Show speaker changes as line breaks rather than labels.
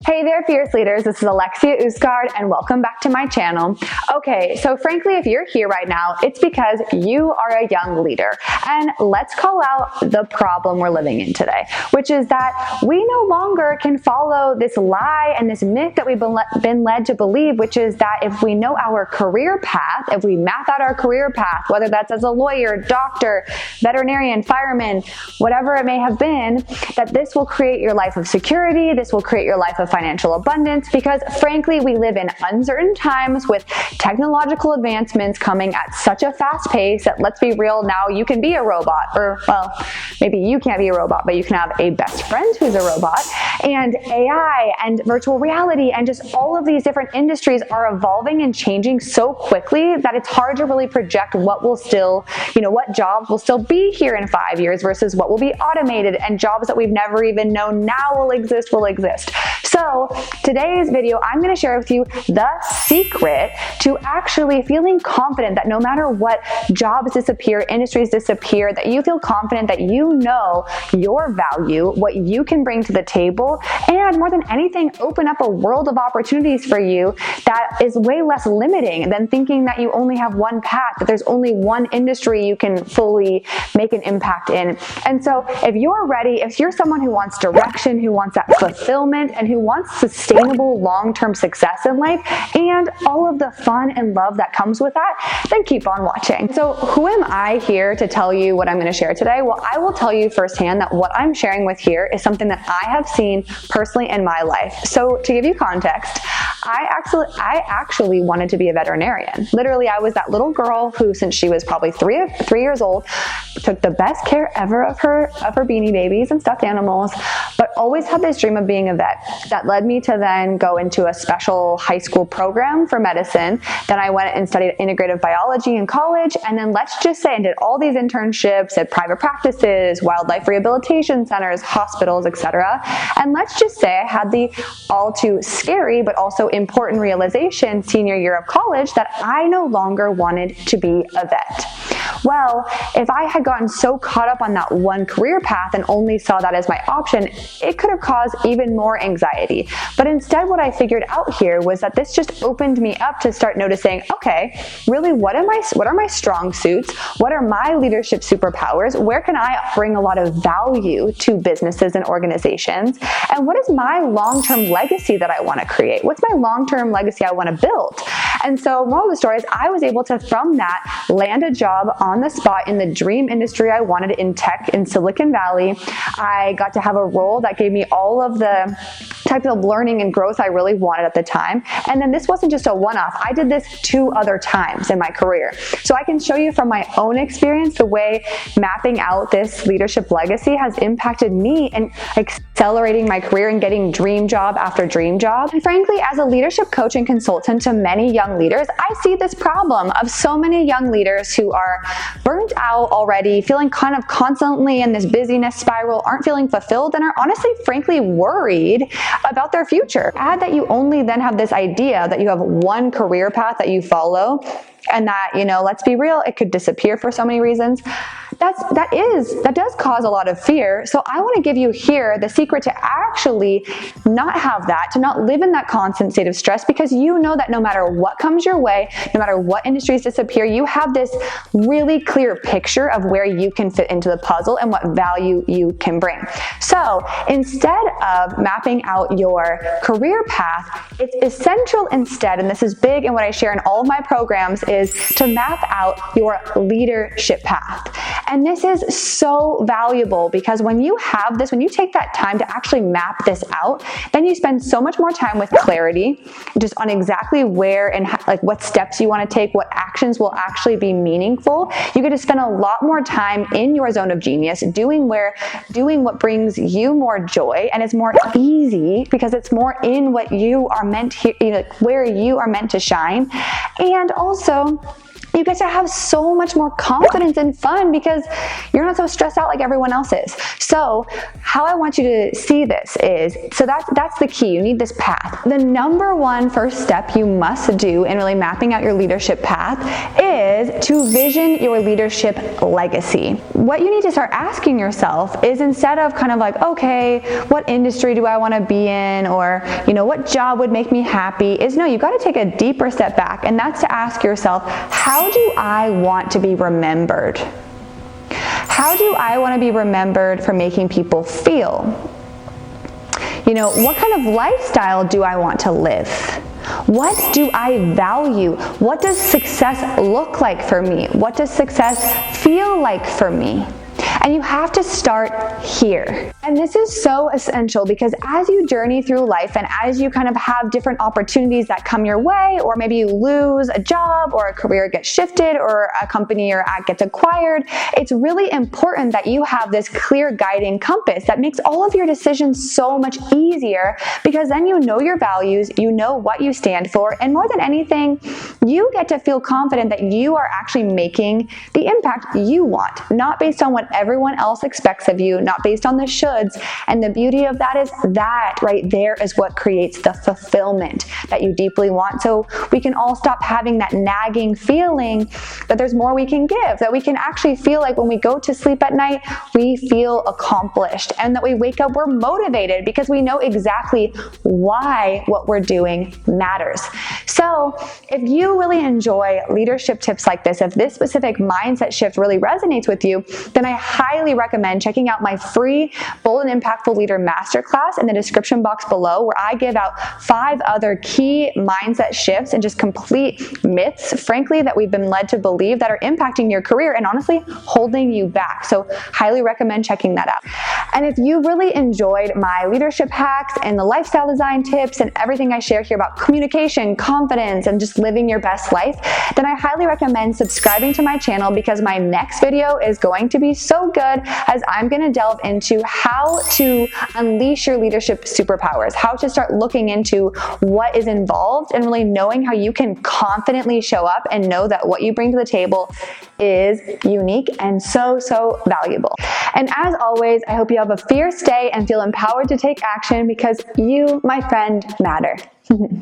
Hey there, fierce leaders. This is Alexia Usgard, and welcome back to my channel. Okay, so frankly, if you're here right now, it's because you are a young leader. And let's call out the problem we're living in today, which is that we no longer can follow this lie and this myth that we've been led to believe, which is that if we know our career path, if we map out our career path, whether that's as a lawyer, doctor, veterinarian, fireman, whatever it may have been, that this will create your life of security, this will create your life of financial abundance, because frankly, we live in uncertain times with technological advancements coming at such a fast pace that, let's be real, now you can be a robot, or well, maybe you can't be a robot, but you can have a best friend who's a robot, and AI and virtual reality and just all of these different industries are evolving and changing so quickly that it's hard to really project what will still, what jobs will still be here in 5 years versus what will be automated, and jobs that we've never even known now will exist. So today's video, I'm going to share with you the secret to actually feeling confident that no matter what jobs disappear, industries disappear, that you feel confident that you know your value, what you can bring to the table, and more than anything, open up a world of opportunities for you that is way less limiting than thinking that you only have one path, that there's only one industry you can fully make an impact in. And so if you're ready, if you're someone who wants direction, who wants that fulfillment, and who wants sustainable long-term success in life and all of the fun and love that comes with that, then keep on watching. So who am I here to tell you what I'm going to share today? Well, I will tell you firsthand that what I'm sharing with here is something that I have seen personally in my life. So to give you context, I actually wanted to be a veterinarian. Literally, I was that little girl who, since she was probably three years old, took the best care ever of her beanie babies and stuffed animals, but always had this dream of being a vet. That led me to then go into a special high school program for medicine. Then I went and studied integrative biology in college, and then let's just say I did all these internships at private practices, wildlife rehabilitation centers, hospitals, etc. And let's just say I had the all too scary but also important realization senior year of college that I no longer wanted to be a vet. Well, if I had gotten so caught up on that one career path and only saw that as my option, it could have caused even more anxiety. But instead, what I figured out here was that this just opened me up to start noticing, okay, really, what are my strong suits? What are my leadership superpowers? Where can I bring a lot of value to businesses and organizations? And what is my long-term legacy that I want to create? What's my long-term legacy I want to build? And so, moral of the story is I was able to, from that, land a job on the spot in the dream industry I wanted in tech in Silicon Valley. I got to have a role that gave me all of the types of learning and growth I really wanted at the time. And then this wasn't just a one-off. I did this 2 other times in my career. So I can show you from my own experience the way mapping out this leadership legacy has impacted me and accelerating my career and getting dream job after dream job. And frankly, as a leadership coach and consultant to many young leaders, I see this problem of so many young leaders who are burnt out already, feeling kind of constantly in this busyness spiral, aren't feeling fulfilled, and are honestly, frankly, worried about their future. Add that you only then have this idea that you have one career path that you follow, and that, let's be real, it could disappear for so many reasons. That does cause a lot of fear. So I want to give you here the secret to actually not have that, to not live in that constant state of stress, because you know that no matter what comes your way, no matter what industries disappear, you have this really clear picture of where you can fit into the puzzle and what value you can bring. So instead of mapping out your career path, it's essential instead, and this is big and what I share in all of my programs, is to map out your leadership path. And this is so valuable because when you have this, when you take that time to actually map this out, then you spend so much more time with clarity, just on exactly where and what steps you want to take, what actions will actually be meaningful. You get to spend a lot more time in your zone of genius, doing what brings you more joy, and it's more easy because it's more in what you are meant here, where you are meant to shine. And also, you get to have so much more confidence and fun because you're not so stressed out like everyone else is. So how I want you to see this is, so that's the key. You need this path. The number one first step you must do in really mapping out your leadership path is to vision your leadership legacy. What you need to start asking yourself is, instead of kind of like, okay, what industry do I want to be in, or, what job would make me happy, is no, you got to take a deeper step back, and that's to ask yourself, how do I want to be remembered? How do I want to be remembered for making people feel? What kind of lifestyle do I want to live? What do I value? What does success look like for me? What does success feel like for me? And you have to start here. And this is so essential because as you journey through life and as you kind of have different opportunities that come your way, or maybe you lose a job or a career gets shifted or a company you're at gets acquired, it's really important that you have this clear guiding compass that makes all of your decisions so much easier, because then you know your values, you know what you stand for, and more than anything, you get to feel confident that you are actually making the impact you want, not based on what everyone else expects of you, not based on the shoulds. And the beauty of that is that right there is what creates the fulfillment that you deeply want. So we can all stop having that nagging feeling that there's more we can give, that we can actually feel like when we go to sleep at night, we feel accomplished, and that we wake up, we're motivated because we know exactly why what we're doing matters. So if you really enjoy leadership tips like this, if this specific mindset shift really resonates with you, then I highly recommend checking out my free Bold and Impactful Leader Masterclass in the description box below, where I give out 5 other key mindset shifts and just complete myths, frankly, that we've been led to believe that are impacting your career and honestly holding you back. So highly recommend checking that out. And if you really enjoyed my leadership hacks and the lifestyle design tips and everything I share here about communication, confidence, and just living your best life, then I highly recommend subscribing to my channel, because my next video is going to be so good, as I'm going to delve into how to unleash your leadership superpowers, how to start looking into what is involved and really knowing how you can confidently show up and know that what you bring to the table is unique and so valuable. And as always, I hope you have a fierce day and feel empowered to take action, because you, my friend, matter.